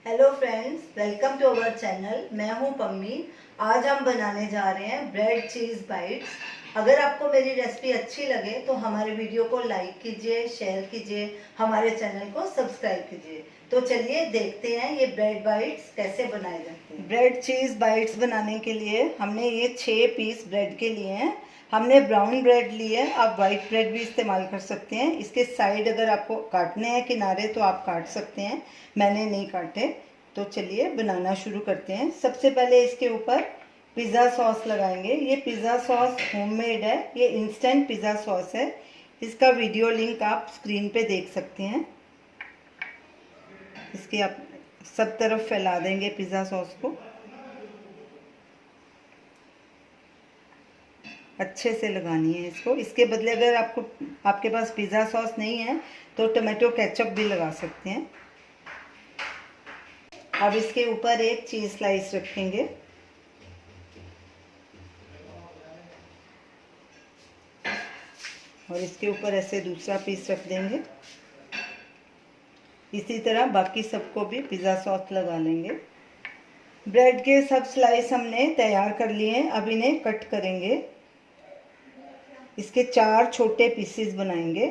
Hello friends, welcome to our channel. मैं हूं पम्मी। आज हम बनाने जा रहे हैं ब्रेड चीज़ बाइट्स। अगर आपको मेरी रेसिपी अच्छी लगे तो हमारे वीडियो को लाइक कीजिए, शेयर कीजिए, हमारे चैनल को सब्सक्राइब कीजिए। तो चलिए देखते हैं ये ब्रेड बाइट्स कैसे बनाए जाते हैं। ब्रेड चीज़ बाइट्स बनाने के लिए हमने ये 6 पीस ब्रेड के लिए हैं। हमने ब्राउन ब्रेड लिए, आप वाइट ब्रेड भी इस्तेमाल कर सकते हैं। इसके साइड अगर आपको काटने हैं किनारे तो आप काट सकते हैं, मैंने नहीं काटे। तो चलिए बनाना शुरू करते हैं। सबसे पहले इसके ऊपर पिज़्ज़ा सॉस लगाएंगे। ये पिज़्ज़ा सॉस होममेड है, ये इंस्टेंट पिज़्ज़ा सॉस है। इसका वीडियो लिंक आप स्क्रीन पे देख सकते हैं। इसके आप सब तरफ फैला देंगे पिज़्ज़ा सॉस को, अच्छे से लगानी है इसको। इसके बदले अगर आपके पास पिज़्ज़ा सॉस नहीं है तो टमाटो केचप भी लगा सकते हैं। अब इसके ऊपर एक चीज़ स्लाइस रखेंगे। और इसके ऊपर ऐसे दूसरा पीस रख देंगे। इसी तरह बाकी सबको भी पिज़्ज़ा सॉस लगा लेंगे। ब्रेड के सब स्लाइस हमने तैयार कर लिए हैं। अब इन्हें कट करेंगे। इसके 4 छोटे पीसेस बनाएंगे।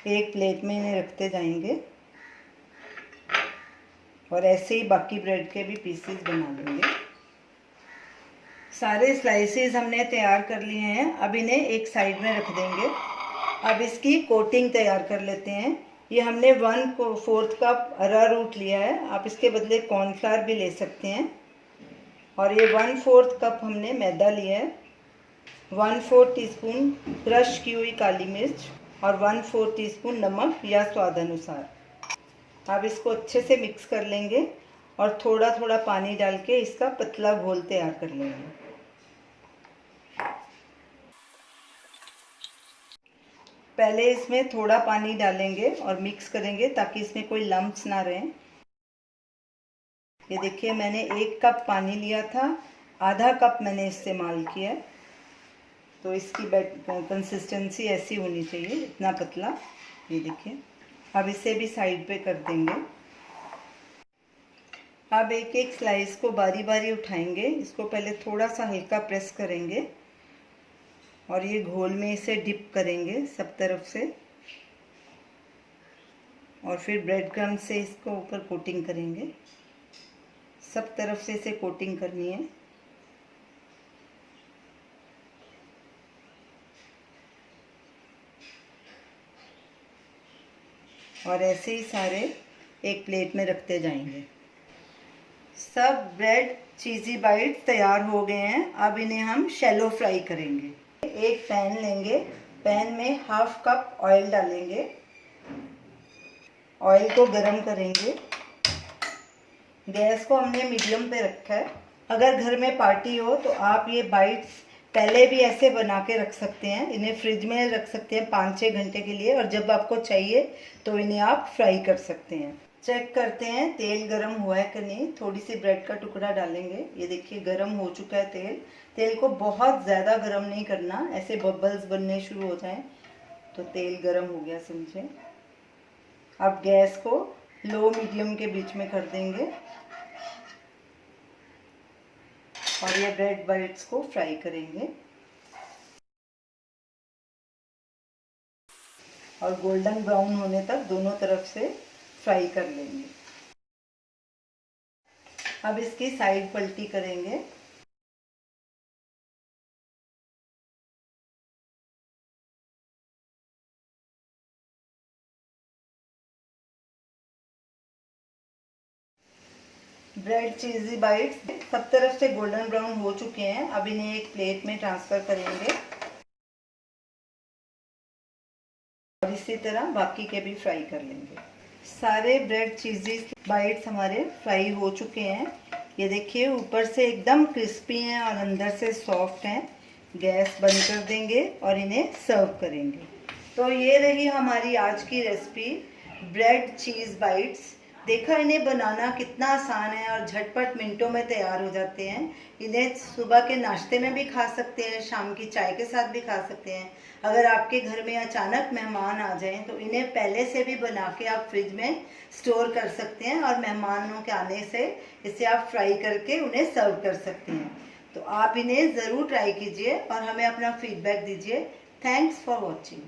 एक प्लेट में इन्हें रखते जाएंगे और ऐसे ही बाकी ब्रेड के भी पीसेस बना लेंगे। सारे स्लाइसेस हमने तैयार कर लिए हैं। अब इन्हें एक साइड में रख देंगे। अब इसकी कोटिंग तैयार कर लेते हैं। ये हमने 1/4 कप अरारोट लिया है, आप इसके बदले कॉर्नफ्लावर भी ले सकते हैं। और ये 1/4 कप हमने मैदा लिया है। 1/4 टीस्पून क्रश की हुई काली मिर्च और 1/4 टीस्पून नमक या स्वाद अनुसार। अब इसको अच्छे से मिक्स कर लेंगे और थोड़ा थोड़ा पानी डाल के इसका पतला घोल तैयार कर लेंगे। पहले इसमें थोड़ा पानी डालेंगे और मिक्स करेंगे ताकि इसमें कोई लम्प्स ना रहें। ये देखिए, मैंने 1 कप पानी लिया था, आधा कप मैंने इस्तेमाल किया। तो इसकी कंसिस्टेंसी ऐसी होनी चाहिए, इतना पतला। ये देखिए। अब इसे भी साइड पे कर देंगे। अब एक एक स्लाइस को बारी बारी उठाएंगे। इसको पहले थोड़ा सा हल्का प्रेस करेंगे और ये घोल में इसे डिप करेंगे सब तरफ से। और फिर ब्रेड क्रम्ब से इसको ऊपर कोटिंग करेंगे। सब तरफ से इसे कोटिंग करनी है। और ऐसे ही सारे एक प्लेट में रखते जाएंगे। सब ब्रेड चीज़ी बाइट तैयार हो गए हैं। अब इन्हें हम शैलो फ्राई करेंगे। एक पैन लेंगे, पैन में 1/2 कप ऑयल डालेंगे। ऑयल को गरम करेंगे। गैस को हमने मीडियम पे रखा है। अगर घर में पार्टी हो तो आप ये बाइट्स पहले भी ऐसे बना के रख सकते हैं। इन्हें फ्रिज में रख सकते हैं 5-6 घंटे के लिए, और जब आपको चाहिए तो इन्हें आप फ्राई कर सकते हैं। चेक करते हैं तेल गरम हुआ है कि नहीं। थोड़ी सी ब्रेड का टुकड़ा डालेंगे। ये देखिए गरम हो चुका है तेल। तेल को बहुत ज़्यादा गरम नहीं करना, ऐसे बबल्स बनने शुरू हो जाएं तो तेल गरम हो गया समझे। अब गैस को लो मीडियम के बीच में कर देंगे और ये ब्रेड बाइट्स को फ्राई करेंगे और गोल्डन ब्राउन होने तक दोनों तरफ से फ्राई कर लेंगे। अब इसकी साइड पलटी करेंगे। ब्रेड चीज़ी बाइट्स सब तरफ से गोल्डन ब्राउन हो चुके हैं। अब इन्हें एक प्लेट में ट्रांसफ़र करेंगे और इसी तरह बाकी के भी फ्राई कर लेंगे। सारे ब्रेड चीज़ी बाइट्स हमारे फ्राई हो चुके हैं। ये देखिए ऊपर से एकदम क्रिस्पी हैं और अंदर से सॉफ्ट हैं। गैस बंद कर देंगे और इन्हें सर्व करेंगे। तो ये रही हमारी आज की रेसिपी, ब्रेड चीज़ बाइट्स। देखा इन्हें बनाना कितना आसान है और झटपट मिनटों में तैयार हो जाते हैं। इन्हें सुबह के नाश्ते में भी खा सकते हैं, शाम की चाय के साथ भी खा सकते हैं। अगर आपके घर में अचानक मेहमान आ जाएं तो इन्हें पहले से भी बना के आप फ्रिज में स्टोर कर सकते हैं और मेहमानों के आने से इसे आप फ्राई करके उन्हें सर्व कर सकते हैं। तो आप इन्हें ज़रूर ट्राई कीजिए और हमें अपना फीडबैक दीजिए। Thanks for watching.